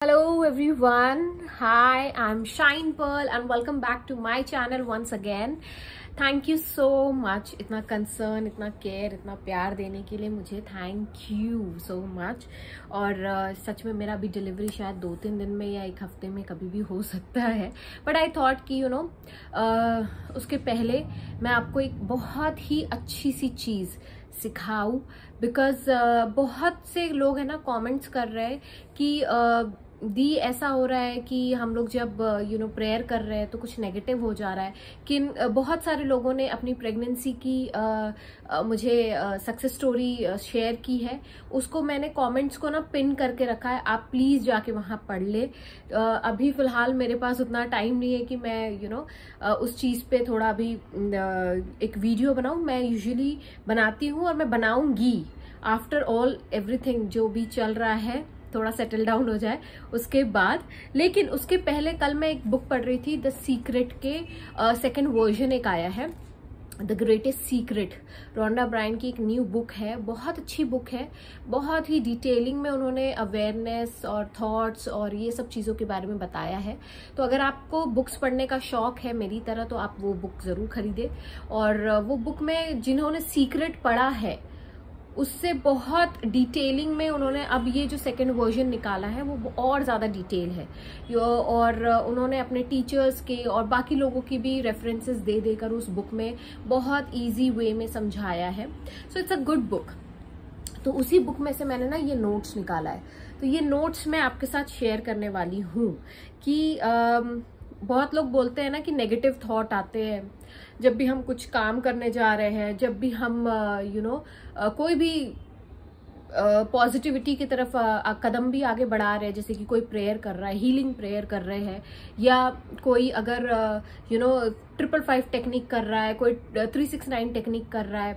Hello everyone, hi, I'm Shine Pearl and welcome back to my channel once again. Thank you so much. इतना concern, इतना care, इतना प्यार देने के लिए मुझे थैंक यू सो मच। और सच में मेरा अभी डिलीवरी शायद 2-3 दिन में या 1 हफ्ते में कभी भी हो सकता है, बट आई थॉट कि उसके पहले मैं आपको एक बहुत ही अच्छी सी चीज़ सिखाऊं, बिकॉज बहुत से लोग है ना कमेंट्स कर रहे हैं कि दी ऐसा हो रहा है कि हम लोग जब प्रेयर कर रहे हैं तो कुछ नेगेटिव हो जा रहा है। कि बहुत सारे लोगों ने अपनी प्रेगनेंसी की मुझे सक्सेस स्टोरी शेयर की है, उसको मैंने कमेंट्स को ना पिन करके रखा है, आप प्लीज जाके वहां पढ़ ले। अभी फिलहाल मेरे पास उतना टाइम नहीं है कि मैं उस चीज पे थोड़ा अभी एक वीडियो बनाऊं। मैं यूजुअली बनाती हूँ और मैं बनाऊंगी आफ्टर ऑल एवरीथिंग जो भी चल रहा है थोड़ा सेटल डाउन हो जाए उसके बाद। लेकिन उसके पहले कल मैं एक बुक पढ़ रही थी, द सीक्रेट के सेकंड वर्जन एक आया है, The Greatest Secret. Rhonda Byrne की एक न्यू बुक है, बहुत अच्छी बुक है, बहुत ही डिटेलिंग में उन्होंने अवेयरनेस और थॉट्स और ये सब चीज़ों के बारे में बताया है। तो अगर आपको बुक्स पढ़ने का शौक है मेरी तरह तो आप वो बुक ज़रूर खरीदे। और वो बुक में जिन्होंने सीक्रेट पढ़ा है उससे बहुत डिटेलिंग में उन्होंने अब ये जो सेकंड वर्जन निकाला है वो और ज़्यादा डिटेल है। और उन्होंने अपने टीचर्स के और बाकी लोगों की भी रेफरेंसेस दे देकर उस बुक में बहुत इजी वे में समझाया है। So it's a good book. तो उसी बुक में से मैंने ना ये नोट्स निकाला है, तो ये नोट्स मैं आपके साथ शेयर करने वाली हूँ। कि बहुत लोग बोलते हैं ना कि नेगेटिव थॉट आते हैं जब भी हम कुछ काम करने जा रहे हैं, जब भी हम कोई भी पॉजिटिविटी की तरफ कदम भी आगे बढ़ा रहे हैं, जैसे कि कोई प्रेयर कर रहा है, हीलिंग प्रेयर कर रहे हैं, या कोई अगर 555 टेक्निक कर रहा है, कोई 369 टेक्निक कर रहा है,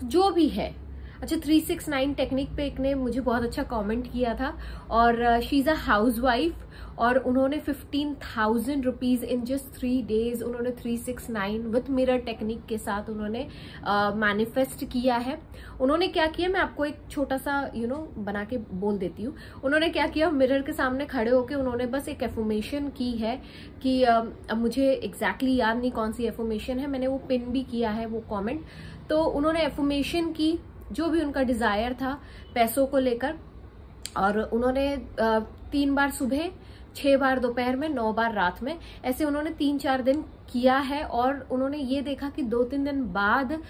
तो जो भी है। अच्छा, 369 टेक्निक पे एक ने मुझे बहुत अच्छा कमेंट किया था, और शी इज अ हाउसवाइफ, और उन्होंने 15,000 रुपीज इन जस्ट 3 डेज उन्होंने 369 विथ मिरर टेक्निक के साथ उन्होंने मैनिफेस्ट किया है। उन्होंने क्या किया, मैं आपको एक छोटा सा बना के बोल देती हूँ। उन्होंने क्या किया, मिरर के सामने खड़े होके उन्होंने बस एक एफर्मेशन की है कि अब मुझे एग्जैक्टली याद नहीं कौन सी एफर्मेशन है, मैंने वो पिन भी किया है वो कॉमेंट। तो उन्होंने एफर्मेशन की जो भी उनका डिजायर था पैसों को लेकर, और उन्होंने 3 बार सुबह, 6 बार दोपहर में, 9 बार रात में, ऐसे उन्होंने 3-4 दिन किया है। और उन्होंने ये देखा कि 2-3 दिन बाद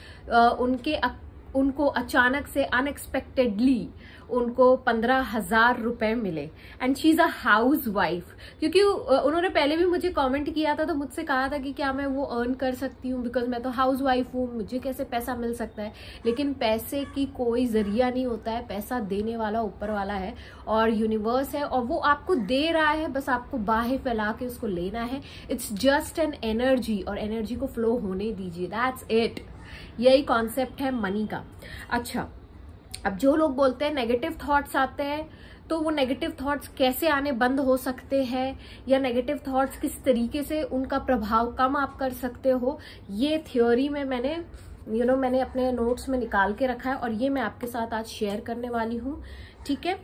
उनको अचानक से अनएक्सपेक्टेडली उनको 15,000 रुपए मिले। And she is a house wife. क्योंकि उन्होंने पहले भी मुझे कमेंट किया था, तो मुझसे कहा था कि क्या मैं वो अर्न कर सकती हूँ, बिकॉज मैं तो हाउस वाइफ हूँ, मुझे कैसे पैसा मिल सकता है। लेकिन पैसे की कोई जरिया नहीं होता है, पैसा देने वाला ऊपर वाला है और यूनिवर्स है, और वो आपको दे रहा है, बस आपको बाहें फैला के उसको लेना है। इट्स जस्ट एन एनर्जी, और एनर्जी को फ्लो होने दीजिए, दैट्स इट। यही कॉन्सेप्ट है मनी का। अच्छा, अब जो लोग बोलते हैं नेगेटिव थॉट्स आते हैं, तो वो नेगेटिव थॉट्स कैसे आने बंद हो सकते हैं, या नेगेटिव थॉट्स किस तरीके से उनका प्रभाव कम आप कर सकते हो, ये थ्योरी में मैंने अपने नोट्स में निकाल के रखा है, और ये मैं आपके साथ आज शेयर करने वाली हूँ। ठीक है,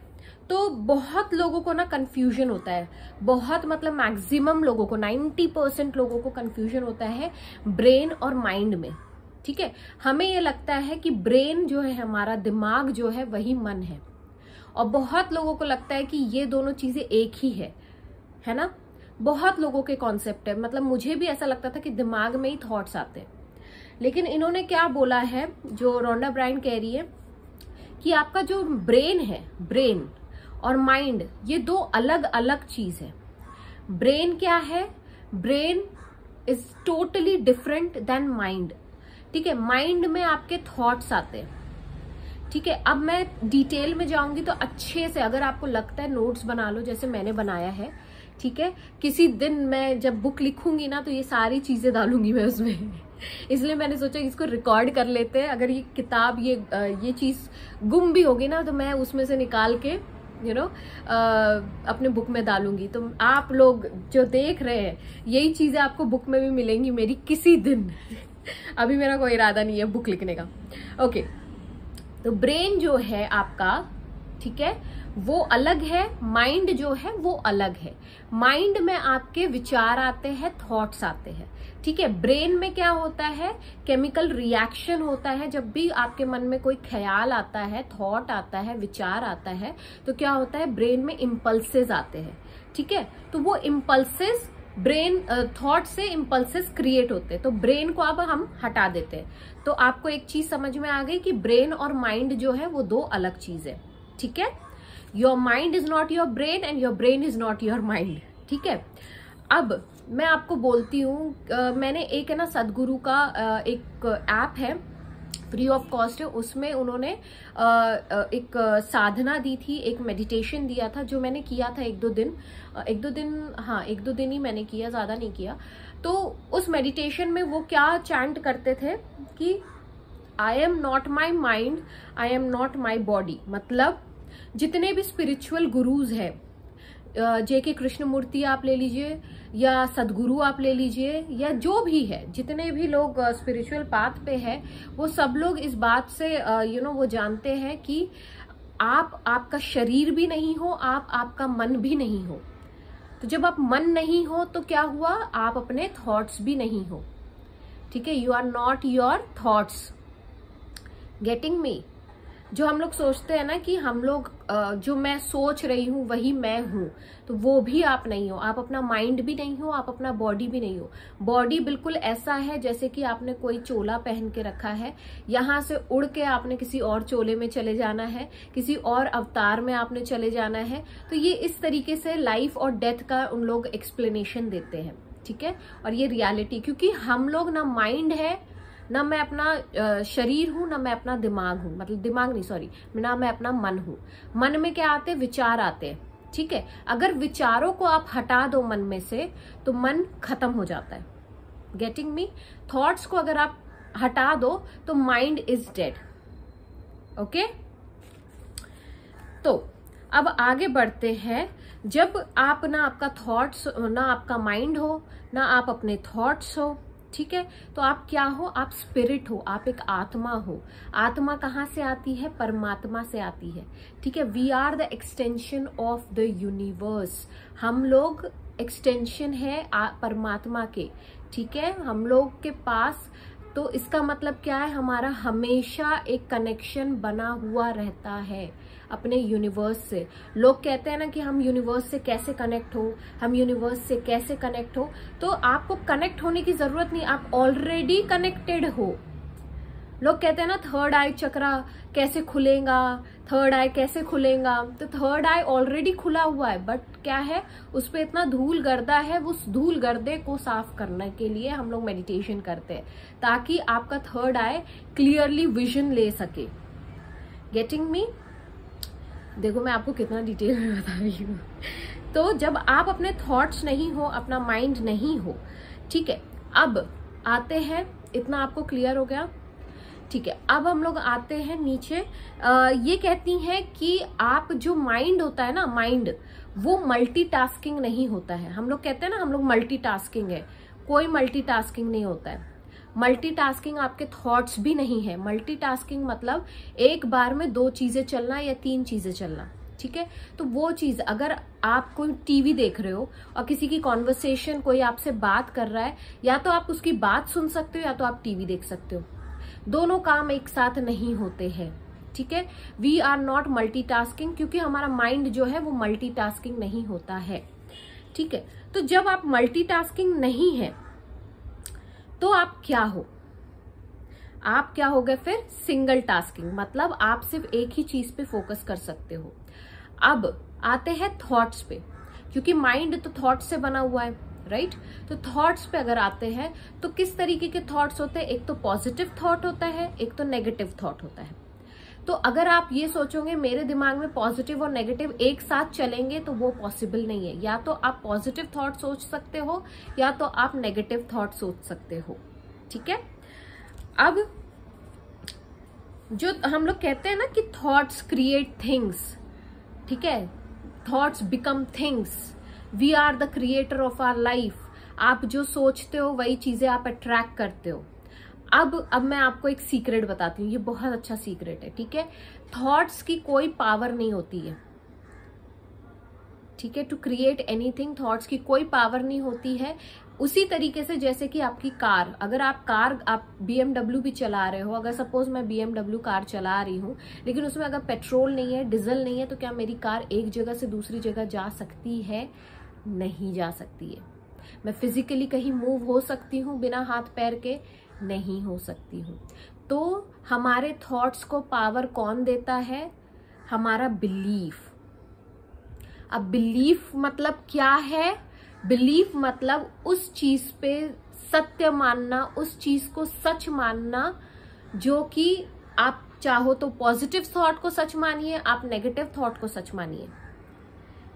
तो बहुत लोगों को ना कंफ्यूजन होता है, बहुत मतलब मैक्सिमम लोगों को, 90% लोगों को कंफ्यूजन होता है ब्रेन और माइंड में। ठीक है, हमें ये लगता है कि ब्रेन जो है, हमारा दिमाग जो है, वही मन है, और बहुत लोगों को लगता है कि ये दोनों चीजें एक ही है ना। बहुत लोगों के कॉन्सेप्ट है, मतलब मुझे भी ऐसा लगता था कि दिमाग में ही थॉट्स आते हैं। लेकिन इन्होंने क्या बोला है, जो रोंडा ब्रायन कह रही है, कि आपका जो ब्रेन है, ब्रेन और माइंड, ये 2 अलग अलग चीज है। ब्रेन क्या है, brain is totally different than mind. ठीक है, माइंड में आपके थॉट्स आते हैं। ठीक है, अब मैं डिटेल में जाऊंगी तो अच्छे से, अगर आपको लगता है नोट्स बना लो जैसे मैंने बनाया है। ठीक है, किसी दिन मैं जब बुक लिखूंगी ना तो ये सारी चीजें डालूंगी मैं उसमें इसलिए मैंने सोचा इसको रिकॉर्ड कर लेते हैं। अगर ये किताब ये चीज गुम भी होगी ना तो मैं उसमें से निकाल के अपने बुक में डालूंगी। तो आप लोग जो देख रहे हैं, यही चीजें आपको बुक में भी मिलेंगी मेरी किसी दिन अभी मेरा कोई इरादा नहीं है बुक लिखने का। ओके, तो ब्रेन जो है आपका, ठीक है, वो अलग है, माइंड जो है वो अलग है। माइंड में आपके विचार आते हैं, थॉट्स आते हैं, ठीक है। ब्रेन में क्या होता है, केमिकल रिएक्शन होता है। जब भी आपके मन में कोई ख्याल आता है, थॉट आता है, विचार आता है, तो क्या होता है, ब्रेन में इम्पल्सेस आते हैं, ठीक है। तो वो इम्पल्सेस ब्रेन थॉट से इम्पल्सेस क्रिएट होते हैं, तो ब्रेन को अब हम हटा देते हैं। तो आपको एक चीज समझ में आ गई कि ब्रेन और माइंड जो है वो दो अलग चीज है, ठीक है। Your mind is not your brain and your brain is not your mind, ठीक है। अब मैं आपको बोलती हूँ, मैंने एक है ना सदगुरु का एक ऐप है, फ्री ऑफ कॉस्ट है, उसमें उन्होंने एक साधना दी थी, एक मेडिटेशन दिया था, जो मैंने किया था एक दो दिन ही मैंने किया, ज्यादा नहीं किया। तो उस मेडिटेशन में वो क्या चैंट करते थे कि I am not my mind, I am not my body. मतलब जितने भी स्पिरिचुअल गुरुज है, जेके कृष्णमूर्ति आप ले लीजिए या सदगुरु आप ले लीजिए, या जो भी है, जितने भी लोग स्पिरिचुअल पाथ पे है, वो सब लोग इस बात से वो जानते हैं कि आप आपका शरीर भी नहीं हो, आप आपका मन भी नहीं हो। तो जब आप मन नहीं हो तो क्या हुआ, आप अपने थॉट्स भी नहीं हो, ठीक है। You are not your thoughts, getting me. जो हम लोग सोचते हैं ना कि हम लोग जो मैं सोच रही हूं वही मैं हूं, तो वो भी आप नहीं हो। आप अपना माइंड भी नहीं हो, आप अपना बॉडी भी नहीं हो। बॉडी बिल्कुल ऐसा है जैसे कि आपने कोई चोला पहन के रखा है, यहां से उड़ के आपने किसी और चोले में चले जाना है, किसी और अवतार में आपने चले जाना है। तो ये इस तरीके से लाइफ और डेथ का उन लोग एक्सप्लेनेशन देते हैं, ठीक है। और ये रियलिटी, क्योंकि हम लोग ना माइंड है, ना मैं अपना शरीर हूं, ना मैं अपना दिमाग हूं, मतलब दिमाग नहीं, सॉरी, ना मैं अपना मन हूं। मन में क्या आते हैं, विचार आते हैं, ठीक है। अगर विचारों को आप हटा दो मन में से तो मन खत्म हो जाता है, गेटिंग मी। थॉट्स को अगर आप हटा दो तो माइंड इज डेड, ओके। तो अब आगे बढ़ते हैं। जब आप ना आपका थॉट्स, ना आपका माइंड हो, ना आप अपने थॉट्स हो, ठीक है, तो आप क्या हो, आप स्पिरिट हो, आप एक आत्मा हो। आत्मा कहाँ से आती है, परमात्मा से आती है, ठीक है। We are the extension of the universe, हम लोग एक्सटेंशन है परमात्मा के, ठीक है, हम लोग के पास। तो इसका मतलब क्या है, हमारा हमेशा एक कनेक्शन बना हुआ रहता है अपने यूनिवर्स से। लोग कहते हैं ना कि हम यूनिवर्स से कैसे कनेक्ट हो, हम यूनिवर्स से कैसे कनेक्ट हो। तो आपको कनेक्ट होने की जरूरत नहीं, आप ऑलरेडी कनेक्टेड हो। लोग कहते हैं ना थर्ड आई चक्रा कैसे खुलेगा, थर्ड आई कैसे खुलेगा, तो थर्ड आई ऑलरेडी खुला हुआ है, बट क्या है, उस पर इतना धूल गर्दा है, उस धूल गर्दे को साफ करने के लिए हम लोग मेडिटेशन करते हैं, ताकि आपका थर्ड आई क्लियरली विजन ले सके, गेटिंग मी। देखो मैं आपको कितना डिटेल में बता रही हूँ। तो जब आप अपने थॉट्स नहीं हो, अपना माइंड नहीं हो, ठीक है। अब आते हैं, इतना आपको क्लियर हो गया, ठीक है। अब हम लोग आते हैं नीचे। ये कहती हैं कि आप जो माइंड होता है ना, माइंड वो मल्टीटास्किंग नहीं होता है। हम लोग कहते हैं ना हम लोग मल्टीटास्किंग है, कोई मल्टीटास्किंग नहीं होता है। मल्टीटास्किंग आपके थॉट्स भी नहीं है। मल्टीटास्किंग मतलब एक बार में दो चीजें चलना या तीन चीजें चलना, ठीक है। तो वो चीज, अगर आप कोई टीवी देख रहे हो और किसी की कॉन्वर्सेशन, कोई आपसे बात कर रहा है, या तो आप उसकी बात सुन सकते हो या तो आप टीवी देख सकते हो। दोनों काम एक साथ नहीं होते हैं, ठीक है। वी आर नॉट मल्टीटास्किंग, क्योंकि हमारा माइंड जो है वो मल्टीटास्किंग नहीं होता है, ठीक है। तो जब आप मल्टीटास्किंग नहीं है तो आप क्या हो, आप क्या हो गए फिर, सिंगल टास्किंग, मतलब आप सिर्फ एक ही चीज पे फोकस कर सकते हो। अब आते हैं थॉट्स पे, क्योंकि माइंड तो थॉट्स से बना हुआ है, राइट। तो थॉट्स पे अगर आते हैं तो किस तरीके के थॉट्स होते हैं, एक तो पॉजिटिव थॉट होता है, एक तो नेगेटिव थॉट होता है। तो अगर आप ये सोचोगे मेरे दिमाग में पॉजिटिव और नेगेटिव एक साथ चलेंगे, तो वो पॉसिबल नहीं है। या तो आप पॉजिटिव थॉट सोच सकते हो या तो आप नेगेटिव थॉट सोच सकते हो, ठीक है। अब जो हम लोग कहते हैं ना कि थॉट्स क्रिएट थिंग्स, ठीक है, thoughts become things, we are the creator of our life. आप जो सोचते हो वही चीजें आप अट्रैक्ट करते हो। अब मैं आपको एक सीक्रेट बताती हूँ, ये बहुत अच्छा सीक्रेट है, ठीक है। थॉट्स की कोई पावर नहीं होती है, ठीक है, टू क्रिएट एनीथिंग। थॉट्स की कोई पावर नहीं होती है। उसी तरीके से जैसे कि आपकी कार, अगर आप BMW भी चला रहे हो, अगर सपोज मैं BMW कार चला रही हूँ, लेकिन उसमें अगर पेट्रोल नहीं है, डीजल नहीं है, तो क्या मेरी कार एक जगह से दूसरी जगह जा सकती है? नहीं जा सकती है। मैं फिजिकली कहीं मूव हो सकती हूँ बिना हाथ पैर के? नहीं हो सकती हूँ। तो हमारे थॉट्स को पावर कौन देता है? हमारा बिलीफ। अब बिलीफ मतलब क्या है? बिलीफ मतलब उस चीज पे सत्य मानना, उस चीज को सच मानना, जो कि आप चाहो तो पॉजिटिव थॉट को सच मानिए, आप नेगेटिव थॉट को सच मानिए।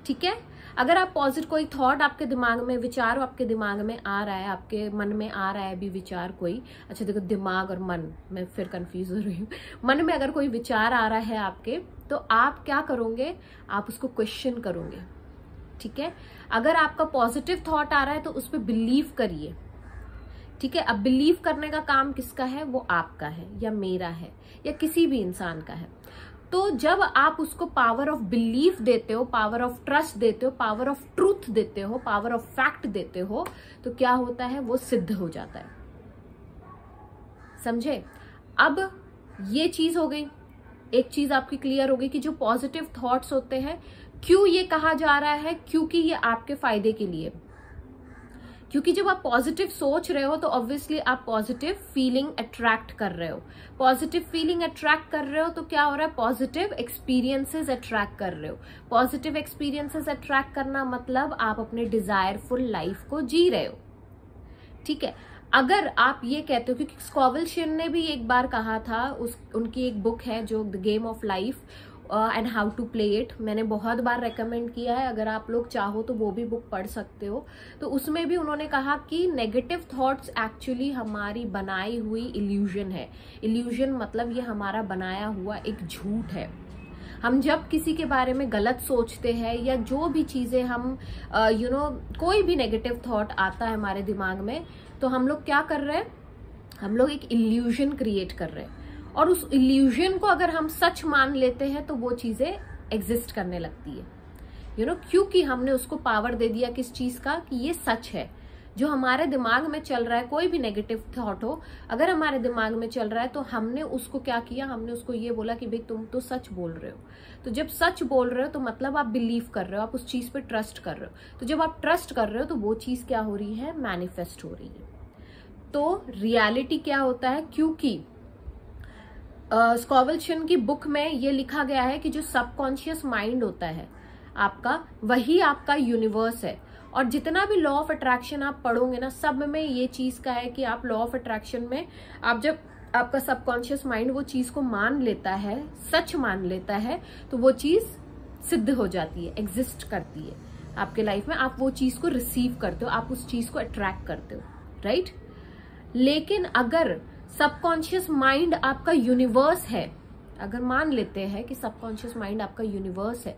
ठीक है, अगर आप पॉजिटिव कोई थॉट आपके दिमाग में, विचार आपके दिमाग में आ रहा है, आपके मन में आ रहा है अभी विचार कोई, अच्छा देखो दिमाग और मन, मैं फिर कंफ्यूज हो रही हूँ। मन में अगर कोई विचार आ रहा है आपके, तो आप क्या करोगे? आप उसको क्वेश्चन करोगे। ठीक है, अगर आपका पॉजिटिव थॉट आ रहा है तो उस पर बिलीव करिए। ठीक है, अब बिलीव करने का काम किसका है? वो आपका है या मेरा है या किसी भी इंसान का है। तो जब आप उसको पावर ऑफ बिलीफ देते हो, पावर ऑफ ट्रस्ट देते हो, पावर ऑफ ट्रूथ देते हो, पावर ऑफ फैक्ट देते हो, तो क्या होता है? वो सिद्ध हो जाता है। समझे? अब ये चीज हो गई, एक चीज आपकी क्लियर हो गई कि जो पॉजिटिव थॉट्स होते हैं, क्यों ये कहा जा रहा है? क्योंकि ये आपके फायदे के लिए। क्योंकि जब आप पॉजिटिव सोच रहे हो तो ऑब्वियसली आप पॉजिटिव फीलिंग अट्रैक्ट कर रहे हो। पॉजिटिव फीलिंग अट्रैक्ट कर रहे हो तो क्या हो रहा है? पॉजिटिव एक्सपीरियंसेस अट्रैक्ट कर रहे हो। पॉजिटिव एक्सपीरियंसेस अट्रैक्ट करना मतलब आप अपने डिजायरफुल लाइफ को जी रहे हो। ठीक है, अगर आप ये कहते हो, क्योंकि स्कॉविल शिन ने भी एक बार कहा था, उनकी एक बुक है जो the game of life and how to play it, मैंने बहुत बार रेकमेंड किया है, अगर आप लोग चाहो तो वो भी बुक पढ़ सकते हो। तो उसमें भी उन्होंने कहा कि नेगेटिव थॉट्स एक्चुअली हमारी बनाई हुई इल्यूजन है। इल्यूजन मतलब ये हमारा बनाया हुआ एक झूठ है। हम जब किसी के बारे में गलत सोचते हैं या जो भी चीजें हम कोई भी नेगेटिव थॉट आता है हमारे दिमाग में, तो हम लोग क्या कर रहे हैं? हम लोग एक इल्यूजन क्रिएट कर रहे हैं, और उस इल्यूजन को अगर हम सच मान लेते हैं तो वो चीजें एग्जिस्ट करने लगती है। क्योंकि हमने उसको पावर दे दिया किस चीज का? कि ये सच है। जो हमारे दिमाग में चल रहा है, कोई भी नेगेटिव थॉट हो, अगर हमारे दिमाग में चल रहा है तो हमने उसको क्या किया? हमने उसको ये बोला कि भाई तुम तो सच बोल रहे हो। तो जब सच बोल रहे हो तो मतलब आप बिलीव कर रहे हो, आप उस चीज पे ट्रस्ट कर रहे हो। तो जब आप ट्रस्ट कर रहे हो तो वो चीज क्या हो रही है? मैनिफेस्ट हो रही है। तो रियलिटी क्या होता है? क्योंकि स्कॉविल शिन की बुक में ये लिखा गया है कि जो सबकॉन्शियस माइंड होता है आपका, वही आपका यूनिवर्स है। और जितना भी लॉ ऑफ अट्रैक्शन आप पढ़ोगे ना, सब में ये चीज का है कि आप लॉ ऑफ अट्रैक्शन में, आप जब आपका सबकॉन्शियस माइंड वो चीज को मान लेता है, सच मान लेता है, तो वो चीज सिद्ध हो जाती है, एग्जिस्ट करती है आपके लाइफ में। आप वो चीज को रिसीव करते हो, आप उस चीज को अट्रैक्ट करते हो, राइट? लेकिन अगर सबकॉन्शियस माइंड आपका यूनिवर्स है, अगर मान लेते हैं कि सबकॉन्शियस माइंड आपका यूनिवर्स है,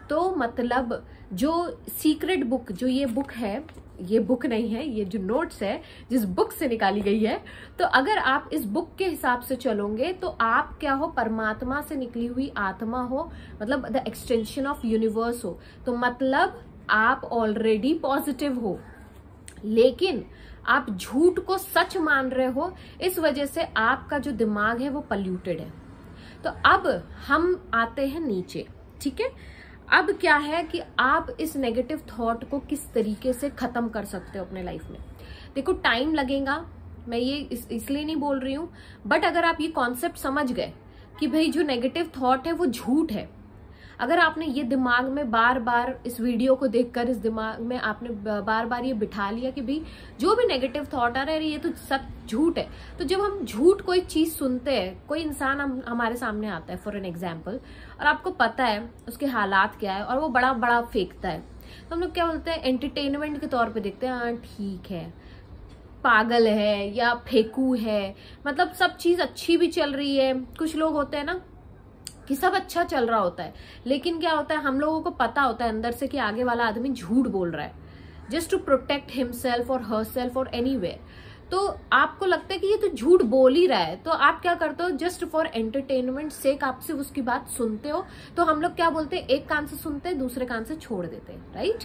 तो मतलब जो सीक्रेट बुक, जो ये बुक है, ये बुक नहीं है, ये जो नोट्स है जिस बुक से निकाली गई है, तो अगर आप इस बुक के हिसाब से चलोगे तो आप क्या हो? परमात्मा से निकली हुई आत्मा हो, मतलब द एक्सटेंशन ऑफ यूनिवर्स हो। तो मतलब आप ऑलरेडी पॉजिटिव हो, लेकिन आप झूठ को सच मान रहे हो, इस वजह से आपका जो दिमाग है वो पल्यूटेड है। तो अब हम आते हैं नीचे। ठीक है, अब क्या है कि आप इस नेगेटिव थॉट को किस तरीके से खत्म कर सकते हो अपने लाइफ में। देखो, टाइम लगेगा, मैं ये इसलिए नहीं बोल रही हूं, बट अगर आप ये कॉन्सेप्ट समझ गए कि भाई जो नेगेटिव थॉट है वो झूठ है, अगर आपने ये दिमाग में बार बार, इस वीडियो को देखकर इस दिमाग में आपने बार बार ये बिठा लिया कि भाई जो भी नेगेटिव थॉट आ रहा है ये तो सब झूठ है, तो जब हम झूठ कोई चीज सुनते हैं, कोई इंसान हमारे सामने आता है फॉर एन एग्जाम्पल, और आपको पता है उसके हालात क्या है और वो बड़ा बड़ा फेंकता है, तो हम लोग क्या बोलते हैं? एंटरटेनमेंट के तौर पर देखते हैं, हाँ ठीक है, पागल है या फेंकू है, मतलब सब चीज अच्छी भी चल रही है। कुछ लोग होते हैं ना कि सब अच्छा चल रहा होता है, लेकिन क्या होता है, हम लोगों को पता होता है अंदर से कि आगे वाला आदमी झूठ बोल रहा है, जस्ट टू प्रोटेक्ट हिमसेल्फ और हरसेल्फ और एनीवेयर। तो आपको लगता है कि ये तो झूठ बोल ही रहा है, तो आप क्या करते हो, जस्ट फॉर एंटरटेनमेंट सेक आप सिर्फ उसकी बात सुनते हो। तो हम लोग क्या बोलते हैं, एक कान से सुनते हैं, दूसरे कान से छोड़ देते हैं, राइट।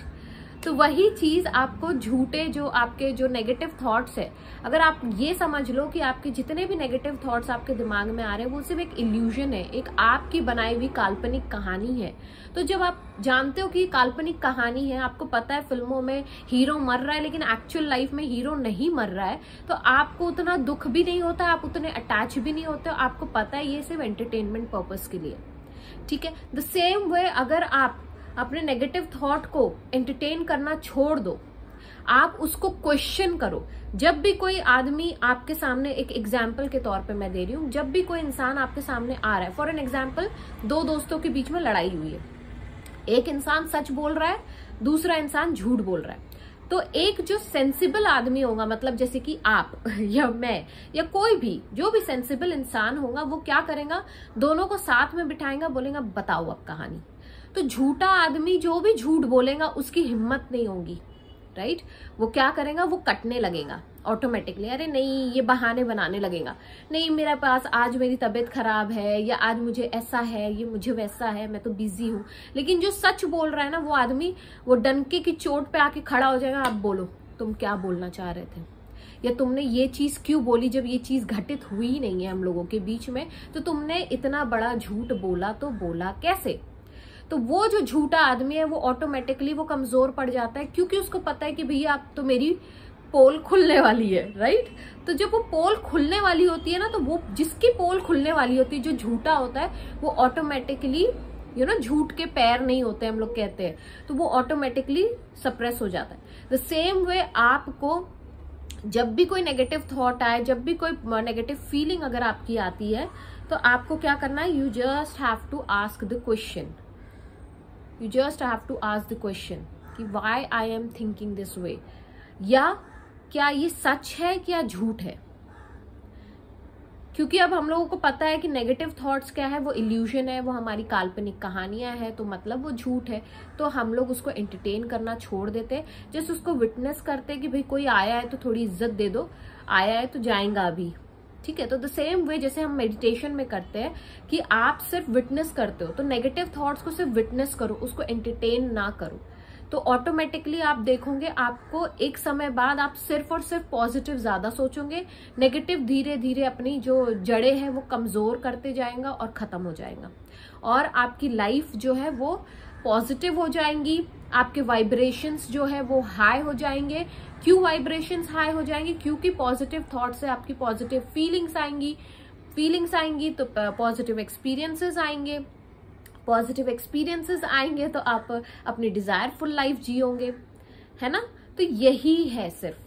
तो वही चीज आपको झूठे जो आपके जो नेगेटिव थॉट्स है, अगर आप ये समझ लो कि आपके जितने भी नेगेटिव थॉट्स आपके दिमाग में आ रहे हैं वो सिर्फ एक इल्यूजन है, एक आपकी बनाई हुई काल्पनिक कहानी है। तो जब आप जानते हो कि काल्पनिक कहानी है, आपको पता है फिल्मों में हीरो मर रहा है लेकिन एक्चुअल लाइफ में हीरो नहीं मर रहा है, तो आपको उतना दुख भी नहीं होता, आप उतने अटैच भी नहीं होते, आपको पता है ये सिर्फ एंटरटेनमेंट पर्पस के लिए, ठीक है। द सेम वे अगर आप अपने नेगेटिव थॉट को एंटरटेन करना छोड़ दो, आप उसको क्वेश्चन करो। जब भी कोई आदमी आपके सामने, एक एग्जाम्पल के तौर पे मैं दे रही हूं, जब भी कोई इंसान आपके सामने आ रहा है, फॉर एन एग्जाम्पल दो दोस्तों के बीच में लड़ाई हुई है, एक इंसान सच बोल रहा है, दूसरा इंसान झूठ बोल रहा है, तो एक जो सेंसिबल आदमी होगा, मतलब जैसे कि आप या मैं या कोई भी जो भी सेंसिबल इंसान होगा, वो क्या करेगा, दोनों को साथ में बिठाएगा, बोलेगा बताओ अब कहानी। तो झूठा आदमी जो भी झूठ बोलेगा उसकी हिम्मत नहीं होगी, राइट। वो क्या करेगा, वो कटने लगेगा ऑटोमेटिकली, अरे नहीं, ये बहाने बनाने लगेगा, नहीं मेरे पास आज मेरी तबीयत खराब है, या आज मुझे ऐसा है, ये मुझे वैसा है, मैं तो बिजी हूं। लेकिन जो सच बोल रहा है ना, वो आदमी वो डंके की चोट पे आके खड़ा हो जाएगा, आप बोलो तुम क्या बोलना चाह रहे थे, या तुमने ये चीज क्यों बोली जब ये चीज घटित हुई नहीं है हम लोगों के बीच में, तो तुमने इतना बड़ा झूठ बोला, तो बोला कैसे। तो वो जो झूठा आदमी है वो ऑटोमेटिकली वो कमजोर पड़ जाता है, क्योंकि उसको पता है कि भैया अब तो मेरी पोल खुलने वाली है, राइट। तो जब वो पोल खुलने वाली होती है ना, तो वो जिसकी पोल खुलने वाली होती है, जो झूठा होता है, वो ऑटोमेटिकली झूठ के पैर नहीं होते हम लोग कहते हैं, तो वो ऑटोमेटिकली सप्रेस हो जाता है। द सेम वे आपको जब भी कोई नेगेटिव थॉट आए, जब भी कोई नेगेटिव फीलिंग अगर आपकी आती है, तो आपको क्या करना है, you just have to ask the question, you just have to ask the question कि why I am thinking this way, या क्या ये सच है क्या झूठ है। क्योंकि अब हम लोगों को पता है कि नेगेटिव थॉट्स क्या है, वो इल्यूजन है, वो हमारी काल्पनिक कहानियां हैं, तो मतलब वो झूठ है। तो हम लोग उसको एंटरटेन करना छोड़ देते, जस्ट उसको विटनेस करते कि भाई कोई आया है तो थोड़ी इज्जत दे दो, आया है तो जाएगा अभी, ठीक है। तो द सेम वे जैसे हम मेडिटेशन में करते हैं कि आप सिर्फ विटनेस करते हो, तो नेगेटिव थॉट्स को सिर्फ विटनेस करो, उसको एंटरटेन ना करो, तो ऑटोमेटिकली आप देखोगे आपको एक समय बाद आप सिर्फ और सिर्फ पॉजिटिव ज्यादा सोचोगे, नेगेटिव धीरे धीरे अपनी जो जड़ें हैं वो कमजोर करते जाएगा और खत्म हो जाएगा, और आपकी लाइफ जो है वो पॉजिटिव हो जाएंगी, आपके वाइब्रेशंस जो है वो हाई हो जाएंगे। क्यों वाइब्रेशंस हाई हो जाएंगे, क्योंकि पॉजिटिव थॉट से आपकी पॉजिटिव फीलिंग्स आएंगी तो पॉजिटिव एक्सपीरियंसेस आएंगे, पॉजिटिव एक्सपीरियंसेस आएंगे तो आप अपनी डिजायरफुल लाइफ जियोगे, है ना। तो यही है सिर्फ,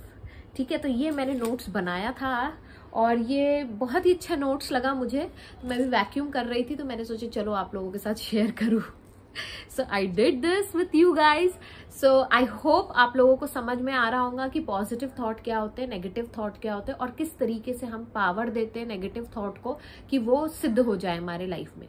ठीक है। तो ये मैंने नोट्स बनाया था और ये बहुत ही अच्छा नोट्स लगा मुझे, मैं भी वैक्यूम कर रही थी तो मैंने सोचा चलो आप लोगों के साथ शेयर करूं। So I did this with you guys. So I hope आप लोगों को समझ में आ रहा होगा कि पॉजिटिव थॉट क्या होते हैं, नेगेटिव थॉट क्या होते हैं, और किस तरीके से हम पावर देते हैं नेगेटिव थॉट को कि वो सिद्ध हो जाए हमारे लाइफ में।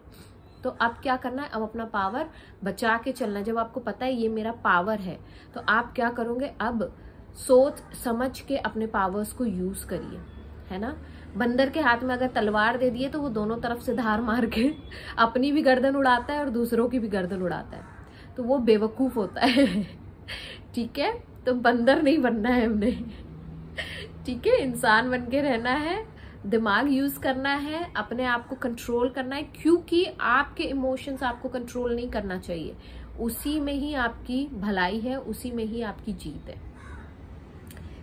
तो अब क्या करना है, अब अपना पावर बचा के चलना है। जब आपको पता है ये मेरा पावर है, तो आप क्या करोगे, अब सोच समझ के अपने पावर्स को यूज करिए, है ना। बंदर के हाथ में अगर तलवार दे दिए तो वो दोनों तरफ से धार मार के अपनी भी गर्दन उड़ाता है और दूसरों की भी गर्दन उड़ाता है, तो वो बेवकूफ होता है, ठीक है। तो बंदर नहीं बनना है हमने, ठीक है, इंसान बन के रहना है, दिमाग यूज करना है, अपने आप को कंट्रोल करना है, क्योंकि आपके इमोशंस आपको कंट्रोल नहीं करना चाहिए, उसी में ही आपकी भलाई है, उसी में ही आपकी जीत है।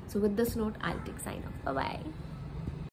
So with this note I take sign off, bye bye.